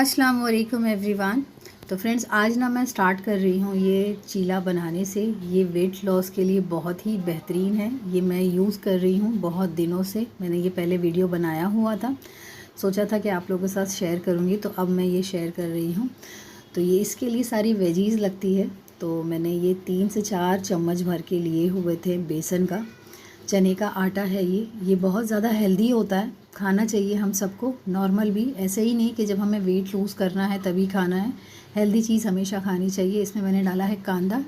अस्सलाम वालेकुम एवरीवन। तो फ्रेंड्स, आज ना मैं स्टार्ट कर रही हूँ ये चीला बनाने से। ये वेट लॉस के लिए बहुत ही बेहतरीन है। ये मैं यूज़ कर रही हूँ बहुत दिनों से। मैंने ये पहले वीडियो बनाया हुआ था, सोचा था कि आप लोगों के साथ शेयर करूँगी, तो अब मैं ये शेयर कर रही हूँ। तो ये इसके लिए सारी वेजीज़ लगती है। तो मैंने ये 3 से 4 चम्मच भर के लिए हुए थे बेसन का। चने का आटा है ये बहुत ज़्यादा हेल्दी होता है, खाना चाहिए हम सबको। नॉर्मल भी, ऐसे ही नहीं कि जब हमें वेट लूज़ करना है तभी खाना है। हेल्दी चीज़ हमेशा खानी चाहिए। इसमें मैंने डाला है कांदा,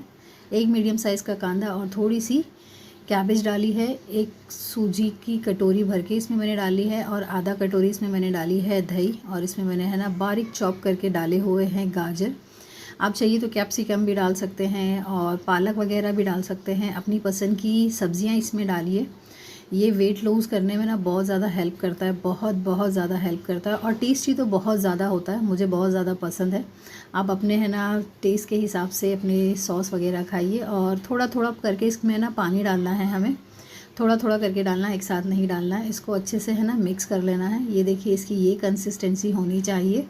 एक मीडियम साइज़ का कांदा, और थोड़ी सी कैबेज डाली है। एक सूजी की कटोरी भर के इसमें मैंने डाली है, और आधा कटोरी इसमें मैंने डाली है दही, और इसमें मैंने है ना बारीक चॉप करके डाले हुए हैं गाजर। आप चाहिए तो कैप्सिकम भी डाल सकते हैं और पालक वगैरह भी डाल सकते हैं, अपनी पसंद की सब्जियां इसमें डालिए। ये वेट लूज़ करने में ना बहुत ज़्यादा हेल्प करता है, बहुत ज़्यादा हेल्प करता है, और टेस्टी तो बहुत ज़्यादा होता है, मुझे बहुत ज़्यादा पसंद है। आप अपने है ना टेस्ट के हिसाब से अपने सॉस वगैरह खाइए, और थोड़ा थोड़ा करके इसमें ना पानी डालना है हमें, थोड़ा थोड़ा करके डालना है, एक साथ नहीं डालना है। इसको अच्छे से है ना मिक्स कर लेना है। ये देखिए, इसकी ये कंसिस्टेंसी होनी चाहिए,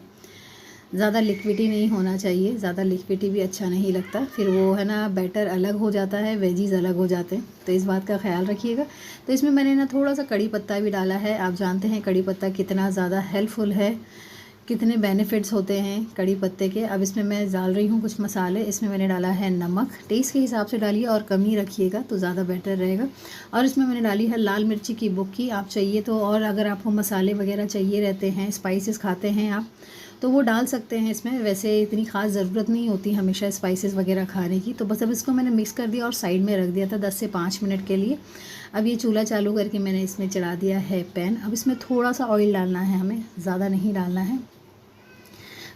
ज़्यादा लिक्विडी नहीं होना चाहिए। ज़्यादा लिक्विडी भी अच्छा नहीं लगता, फिर वो है ना बैटर अलग हो जाता है, वेजीज़ अलग हो जाते हैं, तो इस बात का ख्याल रखिएगा। तो इसमें मैंने ना थोड़ा सा कड़ी पत्ता भी डाला है। आप जानते हैं कड़ी पत्ता कितना ज़्यादा हेल्पफुल है, कितने बेनिफिट्स होते हैं कड़ी पत्ते के। अब इसमें मैं डाल रही हूँ कुछ मसाले। इसमें मैंने डाला है नमक, टेस्ट के हिसाब से डालिए और कम ही रखिएगा तो ज़्यादा बेटर रहेगा। और इसमें मैंने डाली है लाल मिर्ची की बुक्की। आप चाहिए तो, और अगर आपको मसाले वगैरह चाहिए रहते हैं, स्पाइसेस खाते हैं आप, तो वो डाल सकते हैं इसमें। वैसे इतनी ख़ास ज़रूरत नहीं होती हमेशा स्पाइसेस वगैरह खाने की। तो बस अब इसको मैंने मिक्स कर दिया और साइड में रख दिया था 10 से 5 मिनट के लिए। अब ये चूल्हा चालू करके मैंने इसमें चढ़ा दिया है पैन। अब इसमें थोड़ा सा ऑयल डालना है हमें, ज़्यादा नहीं डालना है।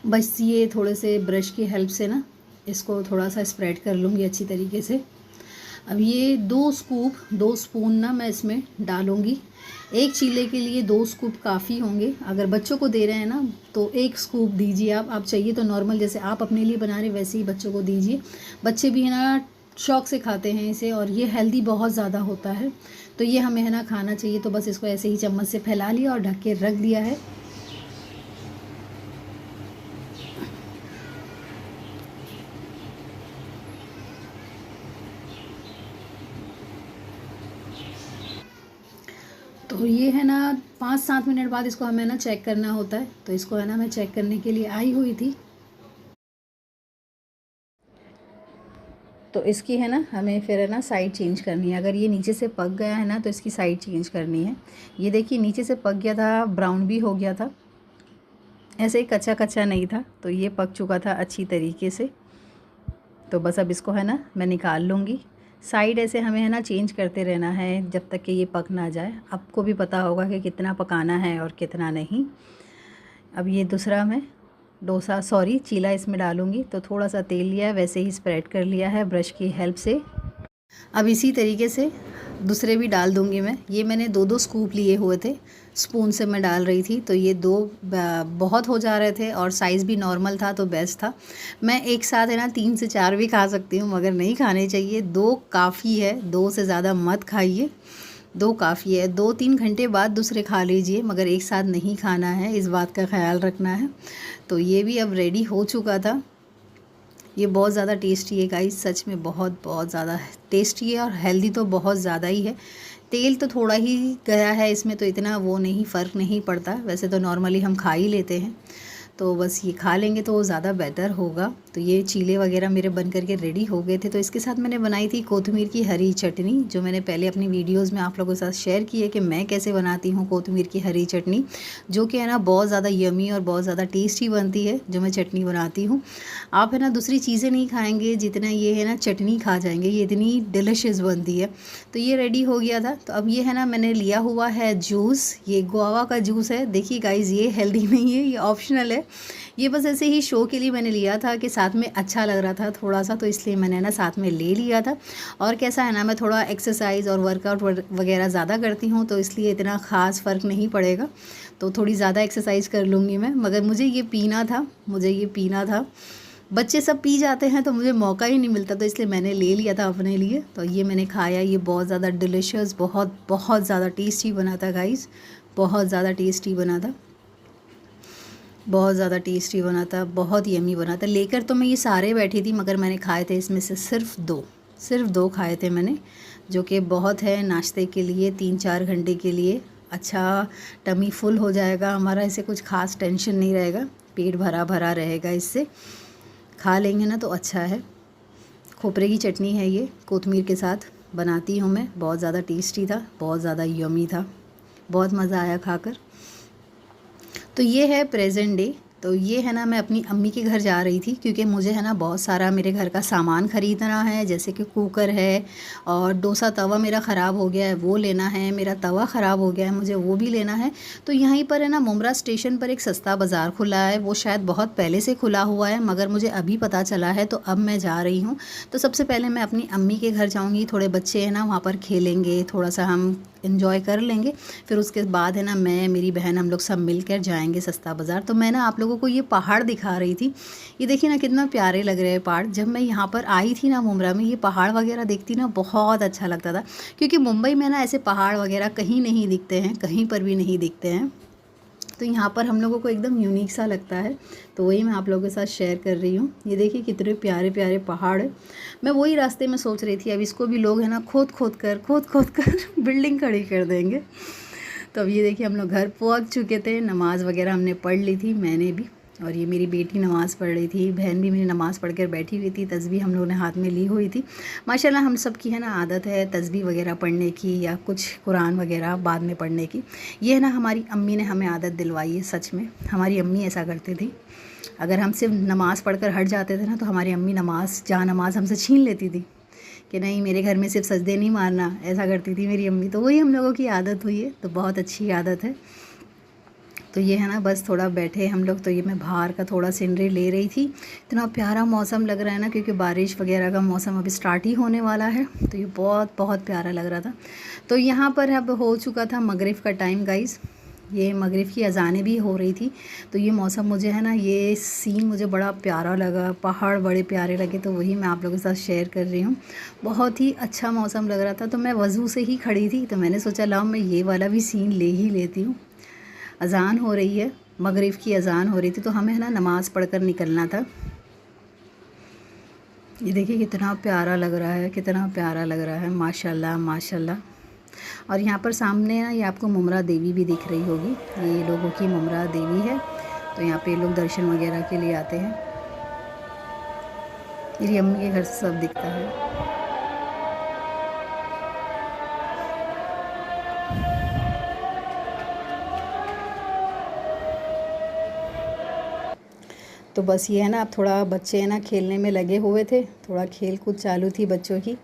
बस ये थोड़े से ब्रश की हेल्प से ना इसको थोड़ा सा स्प्रेड कर लूँगी अच्छी तरीके से। अब ये 2 स्पून ना मैं इसमें डालूँगी। एक चीले के लिए 2 स्कूप काफ़ी होंगे। अगर बच्चों को दे रहे हैं ना तो 1 स्कूप दीजिए आप चाहिए तो नॉर्मल जैसे आप अपने लिए बना रहे वैसे ही बच्चों को दीजिए। बच्चे भी है ना शौक़ से खाते हैं इसे, और ये हेल्दी बहुत ज़्यादा होता है, तो ये हमें है ना खाना चाहिए। तो बस इसको ऐसे ही चम्मच से फैला लिया और ढक के रख दिया है। तो ये है ना 5-7 मिनट बाद इसको हमें ना चेक करना होता है, तो इसको है ना मैं चेक करने के लिए आई हुई थी। तो इसकी है ना हमें फिर है ना साइड चेंज करनी है। अगर ये नीचे से पक गया है ना तो इसकी साइड चेंज करनी है। ये देखिए नीचे से पक गया था, ब्राउन भी हो गया था, ऐसे ही कच्चा कच्चा नहीं था, तो ये पक चुका था अच्छी तरीके से। तो बस अब इसको है ना मैं निकाल लूँगी। साइड ऐसे हमें है ना चेंज करते रहना है जब तक कि ये पक ना जाए। आपको भी पता होगा कि कितना पकाना है और कितना नहीं। अब ये दूसरा मैं चीला इसमें डालूँगी। तो थोड़ा सा तेल लिया है, वैसे ही स्प्रेड कर लिया है ब्रश की हेल्प से। अब इसी तरीके से दूसरे भी डाल दूँगी मैं। ये मैंने 2-2 स्कूप लिए हुए थे, स्पून से मैं डाल रही थी, तो ये 2 बहुत हो जा रहे थे, और साइज़ भी नॉर्मल था तो बेस्ट था। मैं एक साथ है ना 3 से 4 भी खा सकती हूँ, मगर नहीं खाने चाहिए। 2 काफ़ी है, 2 से ज़्यादा मत खाइए, 2 काफ़ी है। 2-3 घंटे बाद दूसरे खा लीजिए, मगर एक साथ नहीं खाना है, इस बात का ख्याल रखना है। तो ये भी अब रेडी हो चुका था। ये बहुत ज़्यादा टेस्टी है गाइस, सच में बहुत बहुत ज़्यादा टेस्टी है, और हेल्दी तो बहुत ज़्यादा ही है। तेल तो थोड़ा ही गया है इसमें, तो इतना वो नहीं, फ़र्क नहीं पड़ता। वैसे तो नॉर्मली हम खा ही लेते हैं, तो बस ये खा लेंगे तो ज़्यादा बेटर होगा। तो ये चीले वगैरह मेरे बन करके रेडी हो गए थे। तो इसके साथ मैंने बनाई थी कोतमीर की हरी चटनी, जो मैंने पहले अपनी वीडियोस में आप लोगों के साथ शेयर की है कि मैं कैसे बनाती हूँ कोतमीर की हरी चटनी, जो कि है ना बहुत ज़्यादा यमी और बहुत ज़्यादा टेस्टी बनती है जो मैं चटनी बनाती हूँ। आप है ना दूसरी चीज़ें नहीं खाएँगे जितना ये है ना चटनी खा जाएंगे, ये इतनी डिलिशियस बनती है। तो ये रेडी हो गया था। तो अब ये है ना मैंने लिया हुआ है जूस, ये गुआवा का जूस है। देखिए गाइज़, ये हेल्दी नहीं है, ये ऑप्शनल है। ये बस ऐसे ही शो के लिए मैंने लिया था कि साथ में अच्छा लग रहा था थोड़ा सा, तो इसलिए मैंने ना साथ में ले लिया था। और कैसा है ना, मैं थोड़ा एक्सरसाइज और वर्कआउट वगैरह ज़्यादा करती हूँ, तो इसलिए इतना ख़ास फ़र्क नहीं पड़ेगा। तो थोड़ी ज़्यादा एक्सरसाइज कर लूँगी मैं, मगर मुझे ये पीना था। बच्चे सब पी जाते हैं तो मुझे मौका ही नहीं मिलता, तो इसलिए मैंने ले लिया था अपने लिए। तो ये मैंने खाया, ये बहुत ज़्यादा डिलिशियस, बहुत बहुत ज़्यादा टेस्टी बना था गाइस, बहुत ज़्यादा टेस्टी बना था। बहुत ज़्यादा टेस्टी बना था, बहुत यम्मी बना था। लेकर तो मैं ये सारे बैठी थी, मगर मैंने खाए थे इसमें से सिर्फ दो खाए थे मैंने, जो कि बहुत है नाश्ते के लिए, 3-4 घंटे के लिए। अच्छा, टमी फुल हो जाएगा हमारा, इससे कुछ खास टेंशन नहीं रहेगा, पेट भरा भरा रहेगा, इससे खा लेंगे ना तो अच्छा है। खोपरे की चटनी है ये, कोतमीर के साथ बनाती हूँ मैं, बहुत ज़्यादा टेस्टी था, बहुत ज़्यादा यम्मी था, बहुत मज़ा आया खाकर। तो ये है प्रेजेंट डे। तो ये है ना, मैं अपनी अम्मी के घर जा रही थी, क्योंकि मुझे है ना बहुत सारा मेरे घर का सामान ख़रीदना है, जैसे कि कुकर है, और डोसा तवा मेरा ख़राब हो गया है वो लेना है, मेरा तवा ख़राब हो गया है मुझे वो भी लेना है। तो यहीं पर है ना, मुमरा स्टेशन पर एक सस्ता बाज़ार खुला है, वो शायद बहुत पहले से खुला हुआ है, मगर मुझे अभी पता चला है, तो अब मैं जा रही हूँ। तो सबसे पहले मैं अपनी अम्मी के घर जाऊँगी, थोड़े बच्चे हैं ना वहाँ पर खेलेंगे, थोड़ा सा हम इन्जॉय कर लेंगे। फिर उसके बाद है ना, मैं मेरी बहन हम लोग सब मिलकर जाएंगे सस्ता बाज़ार। तो मैं ना आप लोगों को ये पहाड़ दिखा रही थी, ये देखिए ना कितना प्यारे लग रहे हैं पहाड़। जब मैं यहाँ पर आई थी ना मुमरा में, ये पहाड़ वगैरह देखती ना बहुत अच्छा लगता था, क्योंकि मुंबई में ना ऐसे पहाड़ वगैरह कहीं नहीं दिखते हैं, कहीं पर भी नहीं दिखते हैं। तो यहाँ पर हम लोगों को एकदम यूनिक सा लगता है, तो वही मैं आप लोगों के साथ शेयर कर रही हूँ। ये देखिए कितने प्यारे प्यारे पहाड़ है। मैं वही रास्ते में सोच रही थी, अब इसको भी लोग है ना खोद खोद कर बिल्डिंग खड़ी कर देंगे। तो अब ये देखिए हम लोग घर पहुँच चुके थे, नमाज़ वगैरह हमने पढ़ ली थी, मैंने भी, और ये मेरी बेटी नमाज़ पढ़ रही थी, बहन भी मेरी नमाज़ पढ़ कर बैठी हुई थी, तस्बीह हम लोगों ने हाथ में ली हुई थी। माशाल्लाह हम सब की है ना आदत है तस्बीह वगैरह पढ़ने की, या कुछ कुरान वगैरह बाद में पढ़ने की। ये है ना हमारी अम्मी ने हमें आदत दिलवाई है, सच में हमारी अम्मी ऐसा करती थी। अगर हम सिर्फ नमाज़ पढ़कर हट जाते थे ना, तो हमारी अम्मी नमाज़ हमसे छीन लेती थी, कि नहीं मेरे घर में सिर्फ सजदे नहीं मारना, ऐसा करती थी मेरी अम्मी। तो वही हम लोगों की आदत हुई है, तो बहुत अच्छी आदत है। तो ये है ना, बस थोड़ा बैठे हम लोग, तो ये मैं बाहर का थोड़ा सीनरी ले रही थी। इतना प्यारा मौसम लग रहा है ना, क्योंकि बारिश वगैरह का मौसम अभी स्टार्ट ही होने वाला है, तो ये बहुत बहुत प्यारा लग रहा था। तो यहाँ पर अब हो चुका था मगरिब का टाइम गाइज़, ये मगरिब की अज़ानें भी हो रही थी। तो ये मौसम मुझे है ना, ये सीन मुझे बड़ा प्यारा लगा, पहाड़ बड़े प्यारे लगे, तो वही मैं आप लोगों के साथ शेयर कर रही हूँ। बहुत ही अच्छा मौसम लग रहा था, तो मैं वज़ू से ही खड़ी थी, तो मैंने सोचा लाओ मैं ये वाला भी सीन ले ही लेती हूँ। अज़ान हो रही है, मगरिब की अज़ान हो रही थी, तो हमें है ना नमाज़ पढ़कर निकलना था। ये देखिए कितना प्यारा लग रहा है, कितना प्यारा लग रहा है, माशाल्लाह माशाल्लाह। और यहाँ पर सामने ना, ये आपको मुमरा देवी भी दिख रही होगी, ये लोगों की मुमरा देवी है। तो यहाँ पे लोग दर्शन वगैरह के लिए आते हैं। मेरी अम्मी के घर से सब दिखता है। तो बस ये है ना, अब थोड़ा बच्चे हैं ना खेलने में लगे हुए थे, थोड़ा खेल कूद चालू थी बच्चों की।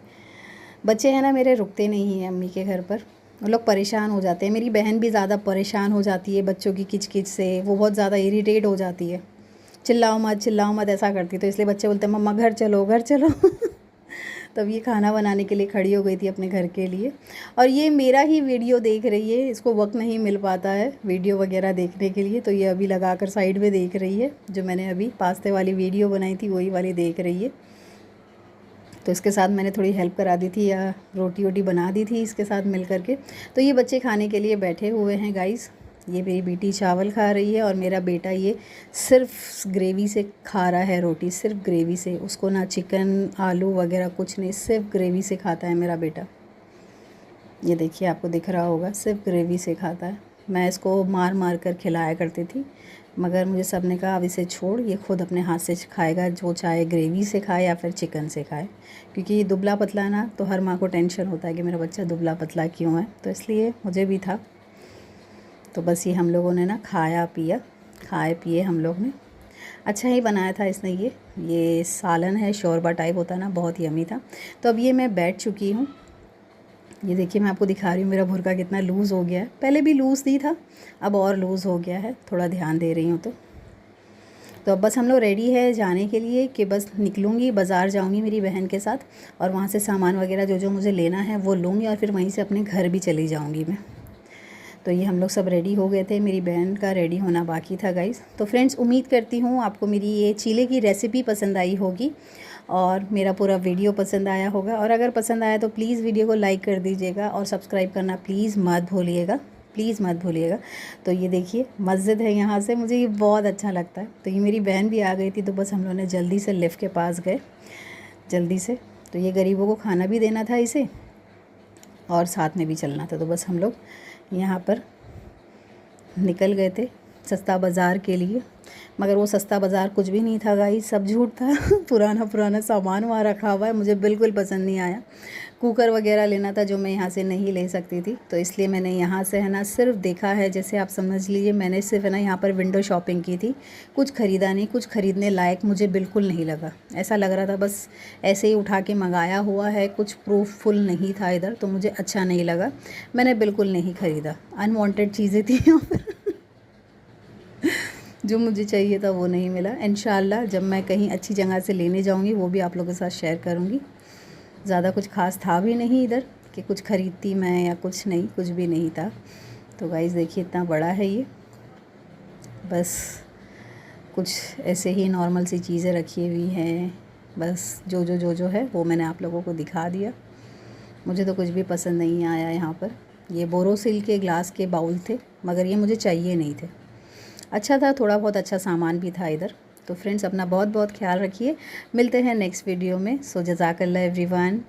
बच्चे हैं ना मेरे रुकते नहीं हैं अम्मी के घर पर, वो लोग परेशान हो जाते हैं। मेरी बहन भी ज़्यादा परेशान हो जाती है बच्चों की किच-किच से, वो बहुत ज़्यादा इरिटेट हो जाती है, चिल्लाओ मत ऐसा करती, तो इसलिए बच्चे बोलते हैं मम्मा घर चलो घर चलो। तब ये खाना बनाने के लिए खड़ी हो गई थी अपने घर के लिए। और ये मेरा ही वीडियो देख रही है, इसको वक्त नहीं मिल पाता है वीडियो वगैरह देखने के लिए, तो ये अभी लगा कर साइड में देख रही है। जो मैंने अभी पास्ते वाली वीडियो बनाई थी वही वाली देख रही है। तो इसके साथ मैंने थोड़ी हेल्प करा दी थी, या रोटी वोटी बना दी थी इसके साथ मिल कर के। तो ये बच्चे खाने के लिए बैठे हुए हैं गाइस। ये मेरी बेटी चावल खा रही है, और मेरा बेटा ये सिर्फ ग्रेवी से खा रहा है रोटी, सिर्फ ग्रेवी से। उसको ना चिकन आलू वगैरह कुछ नहीं, सिर्फ ग्रेवी से खाता है मेरा बेटा। ये देखिए आपको दिख रहा होगा, सिर्फ ग्रेवी से खाता है। मैं इसको मार मार कर खिलाया करती थी, मगर मुझे सब ने कहा अब इसे छोड़, ये खुद अपने हाथ से खाएगा, जो चाहे ग्रेवी से खाए या फिर चिकन से खाए। क्योंकि ये दुबला पतला ना, तो हर माँ को टेंशन होता है कि मेरा बच्चा दुबला पतला क्यों है, तो इसलिए मुझे भी था। तो बस ये हम लोगों ने ना खाए पिए हम लोग ने। अच्छा ही बनाया था इसने। ये सालन है, शोरबा टाइप होता है ना, बहुत यमी था। तो अब ये मैं बैठ चुकी हूँ। ये देखिए मैं आपको दिखा रही हूँ मेरा बुर्का कितना लूज़ हो गया है, पहले भी लूज़ ही था, अब और लूज़ हो गया है, थोड़ा ध्यान दे रही हूँ। तो अब बस हम लोग रेडी है जाने के लिए, कि बस निकलूँगी, बाज़ार जाऊँगी मेरी बहन के साथ, और वहाँ से सामान वगैरह जो जो मुझे लेना है वो लूँगी, और फिर वहीं से अपने घर भी चली जाऊँगी मैं। तो ये हम लोग सब रेडी हो गए थे, मेरी बहन का रेडी होना बाकी था गाइस। तो फ्रेंड्स उम्मीद करती हूँ आपको मेरी ये चीले की रेसिपी पसंद आई होगी, और मेरा पूरा वीडियो पसंद आया होगा। और अगर पसंद आया तो प्लीज़ वीडियो को लाइक कर दीजिएगा, और सब्सक्राइब करना प्लीज़ मत भूलिएगा। प्लीज़ मत भूलिएगा। तो ये देखिए मस्जिद है यहाँ से, मुझे ये बहुत अच्छा लगता है। तो ये मेरी बहन भी आ गई थी, तो बस हम लोगों ने जल्दी से लिफ्ट के पास गए जल्दी से। तो ये गरीबों को खाना भी देना था इसे और साथ में भी चलना था, तो बस हम लोग यहाँ पर निकल गए थे सस्ता बाज़ार के लिए। मगर वो सस्ता बाज़ार कुछ भी नहीं था गाइस, सब झूठ था। पुराना सामान वहाँ रखा हुआ है, मुझे बिल्कुल पसंद नहीं आया। कुकर वगैरह लेना था जो मैं यहाँ से नहीं ले सकती थी, तो इसलिए मैंने यहाँ से है ना सिर्फ देखा है, जैसे आप समझ लीजिए मैंने सिर्फ है ना यहाँ पर विंडो शॉपिंग की थी। कुछ ख़रीदा नहीं, कुछ ख़रीदने लायक मुझे बिल्कुल नहीं लगा। ऐसा लग रहा था बस ऐसे ही उठा के मंगाया हुआ है, कुछ प्रूफफुल नहीं था इधर, तो मुझे अच्छा नहीं लगा। मैंने बिल्कुल नहीं ख़रीदा, अनवांटेड चीज़ें थी यहाँ पर। जो मुझे चाहिए था वो नहीं मिला। इंशाल्लाह जब मैं कहीं अच्छी जगह से लेने जाऊंगी वो भी आप लोगों के साथ शेयर करूंगी। ज़्यादा कुछ खास था भी नहीं इधर कि कुछ ख़रीदती मैं या कुछ नहीं, कुछ भी नहीं था। तो गाइस देखिए इतना बड़ा है ये, बस कुछ ऐसे ही नॉर्मल सी चीज़ें रखी हुई हैं। बस जो है वो मैंने आप लोगों को दिखा दिया। मुझे तो कुछ भी पसंद नहीं आया यहाँ पर। ये बोरोसिल के ग्लास के बाउल थे, मगर ये मुझे चाहिए नहीं थे। अच्छा था, थोड़ा बहुत अच्छा सामान भी था इधर। तो फ्रेंड्स अपना बहुत बहुत ख्याल रखिए, मिलते हैं नेक्स्ट वीडियो में। सो जज़ाकल्लाह एवरीवन।